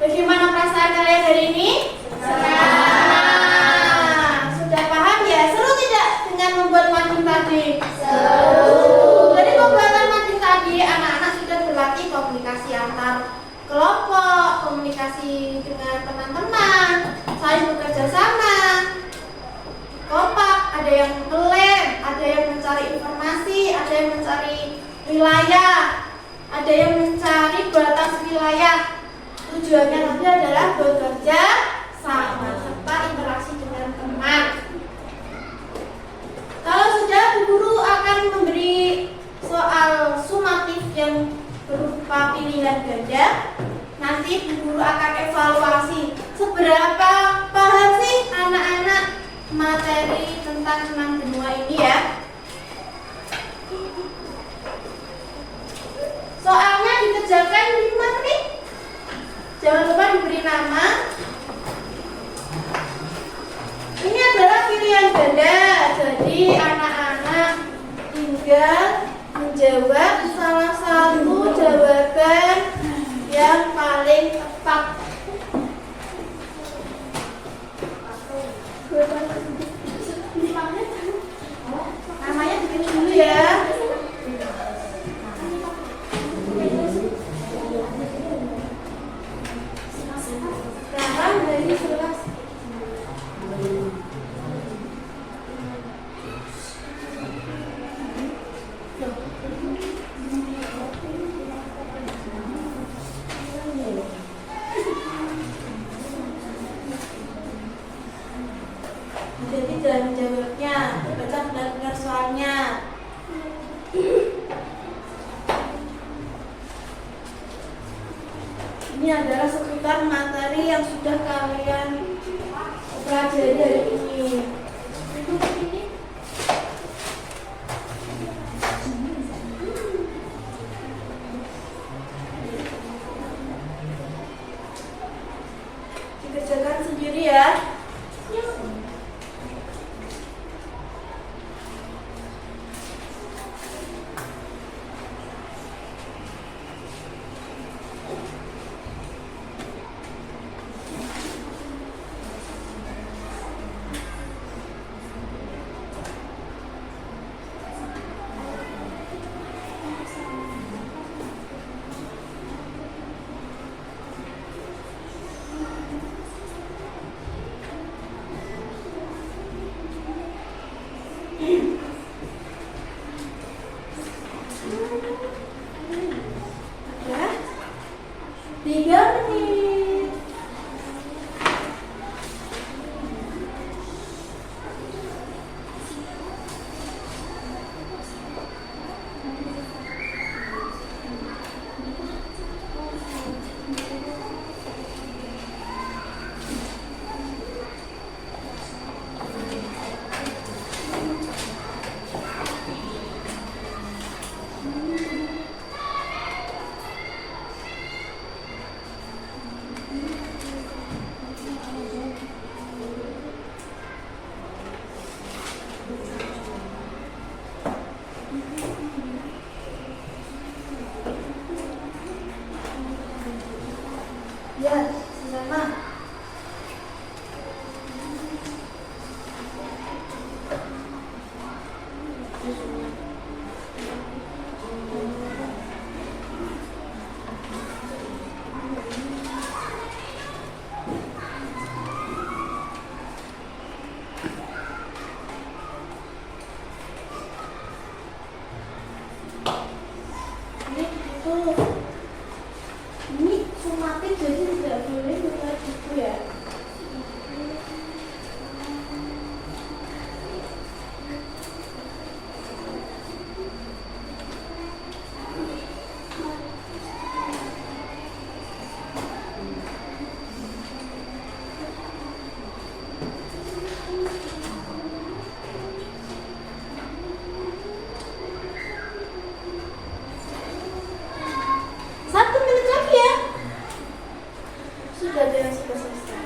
Bagaimana perasaan kalian hari ini? Senang. Sudah paham ya? Seru tidak dengan membuat mading tadi? Seru. Jadi pembuatan mading tadi anak-anak sudah berlatih komunikasi antar kelompok, komunikasi dengan teman-teman, saling bekerja sama, kompak, ada yang ngelem, ada yang mencari informasi, ada yang mencari wilayah, ada yang mencari batas wilayah. Tujuannya nanti adalah bekerja sama serta interaksi dengan teman. Kalau sudah, Bu Guru akan memberi soal sumatif yang berupa pilihan ganda. Nanti Bu Guru akan evaluasi seberapa paham sih anak-anak materi tentang 6 benua ini ya. Soalnya dikerjakan di rumah nih. Jangan lupa diberi nama. Ini adalah pilihan ganda. Jadi anak-anak tinggal menjawab salah satu jawaban yang paling tepat. Jadi jangan menjawabnya, baca benar-benar soalnya. Ini adalah seputar materi yang sudah kalian pelajari hari ini. Dikerjakan sendiri ya. Ya, 3 menit. Ya, sama. Ini sumatin jadi tidak boleh buka buku ya. Sudah ada yang sudah selesai.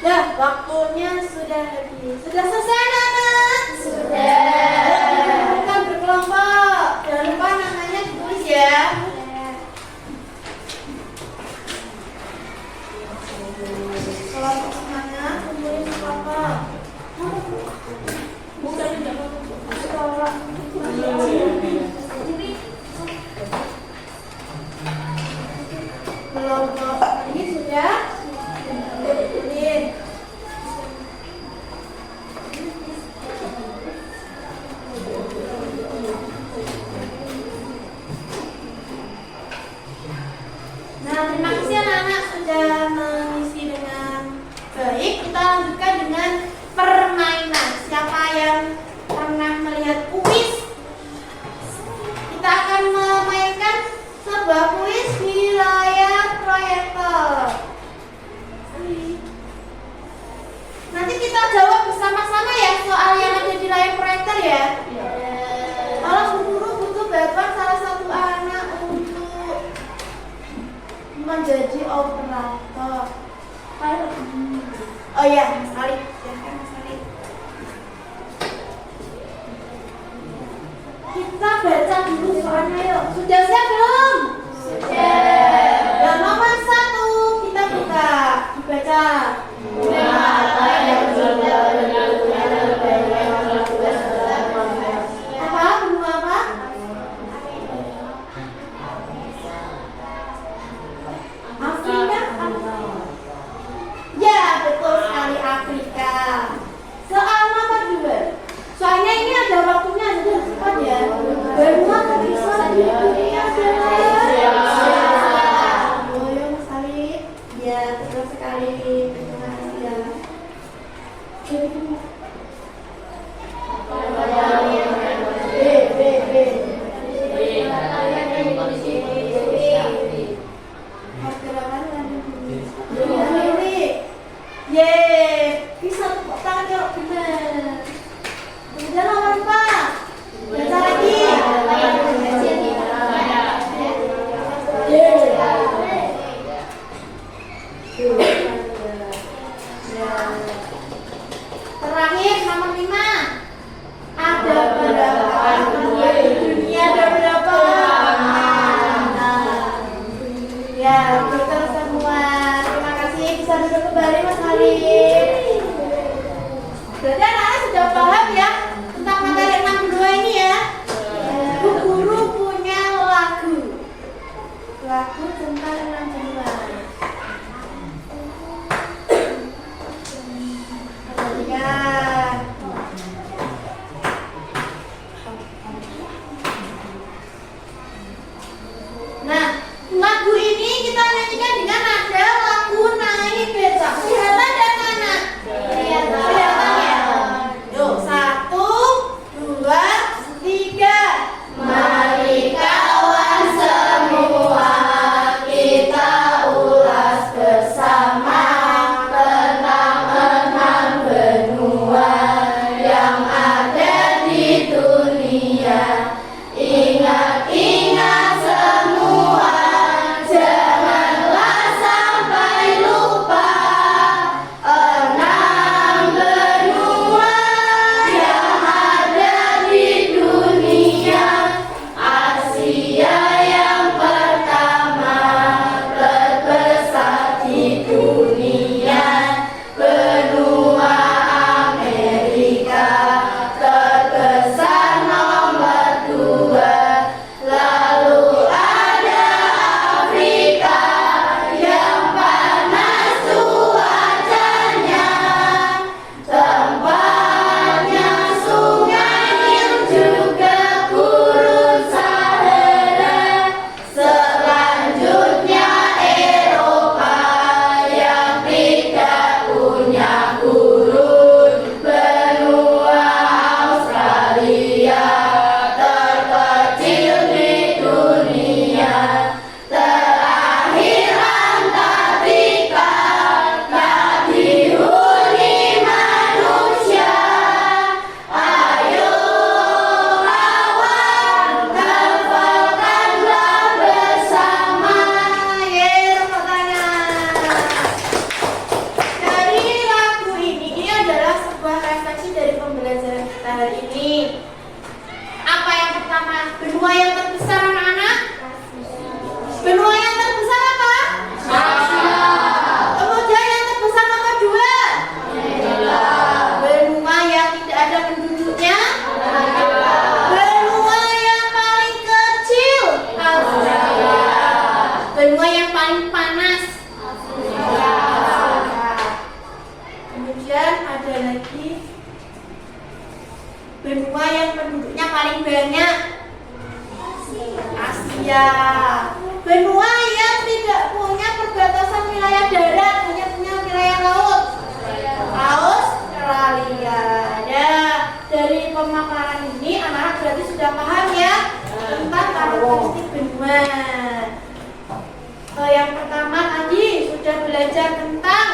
Ya, waktunya sudah habis. Sudah selesai, anak-anak? Sudah. Kita berkelompok. Jangan lupa namanya ditulis ya. Kelompok semuanya kumpulin kelompok. Bukan tidak sekolah. Kelompok ini sudah kumpulin. Nah, terima kasih anak-anak sudah mengisi dengan baik. Kita lanjutkan dengan permainan. Siapa yang pernah melihat kuis? Kita akan memainkan sebuah kuis di layar proyektor. ya? Kalau Bu Guru butuh bantuan salah satu anak untuk menjadi operator. Oh ya, Mas Ali. Silakan Mas Ali. Kita baca dulu soalnya yuk. Sudah siap belum? Sudah. Yang nomor 1 kita buka. Dibaca. Apa? Benua apa? Afrika? Ya, betul sekali Afrika. Soal nomor 2. Soalnya ini ada waktunya, jadi cepat ya. Benua terbesar di dunia adalah. Oh ya Mas Ali. Ya, betul sekali. Terima kasih ya. Yeay, bisa tepuk tangan kalau benar. Kemudian nomor 4. Baca lagi. Terakhir nomor 5. Ada berapa benua di dunia? Ada berapa? Ya, betul semua. Terima kasih, bisa duduk kembali Mas Ali. Berarti anak-anak sudah paham ya tentang materi 62 ini ya. Bu Guru punya lagu tentang 62. Perhatikan. Nah, lagu ini kita nyanyikan dengan nada lagu naik beca. Kelihatan dan mana? Kelihatan ya. Yuk, 1, 2, 3. Mari kawan semua kita ulas bersama tentang 6 benua yang ada di dunia. Ingat-ingat semua, janganlah sampai lupa 6 benua yang ada di dunia. Asia yang pertama terbesar di dunia, benua Amerika terbesar nomor 2. Lalu ada Afrika yang panas cuacanya, tempatnya sungai Nil juga gurun Sahara. Selanjutnya Eropa yang tidak punya gurun, benua Australia terkecil di dunia. Terakhir Antartika tak dihuni manusia. Ayo kawan, hafalkanlah bersama. Tepuk tangan. Dari lagu ini adalah sebuah refleksi dari pembelajaran kita hari ini. Apa yang pertama? Benua yang terbesar anak-anak? Benua yang terbesar apa? Asia. Kemudian yang terbesar nomor 2? Benua yang tidak ada penduduknya? Benua yang paling kecil? Australia. Benua yang paling panas? Kemudian ada lagi benua yang penduduknya paling banyak? Asia. Benua yang tidak punya perbatasan wilayah darat, hanya punya wilayah laut? Australia. Nah, dari pemaparan ini anak-anak berarti sudah paham ya tentang karakteristik benua. Yang pertama tadi sudah belajar tentang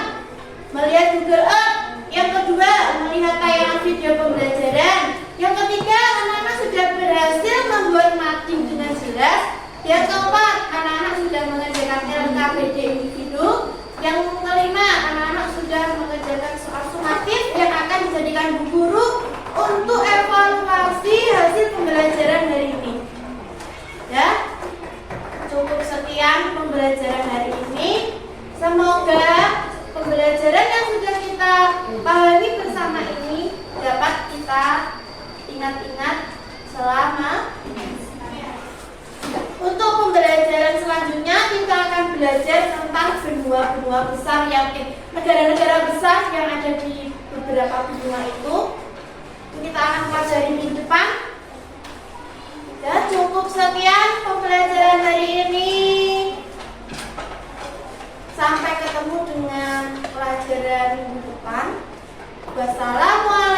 melihat Google Earth. Yang kedua, melihat tayangan video pembelajaran. Yang ketiga, anak-anak sudah berhasil membuat mapping dengan jelas. Yang keempat, anak-anak sudah mengerjakan LKPD individu. Yang kelima, anak-anak sudah mengerjakan soal sumatif yang akan dijadikan bu guru untuk evaluasi hasil pembelajaran hari ini. Ya, cukup sekian pembelajaran hari ini. Semoga pembelajaran yang sudah kita pahami bersama ini dapat kita ingat-ingat selama. Untuk pembelajaran selanjutnya kita akan belajar tentang benua-benua besar negara-negara besar yang ada di beberapa benua itu. Kita akan pelajari minggu depan. Ya, cukup sekian pembelajaran hari ini. Sampai ketemu dengan pelajaran minggu depan. Wassalamualaikum.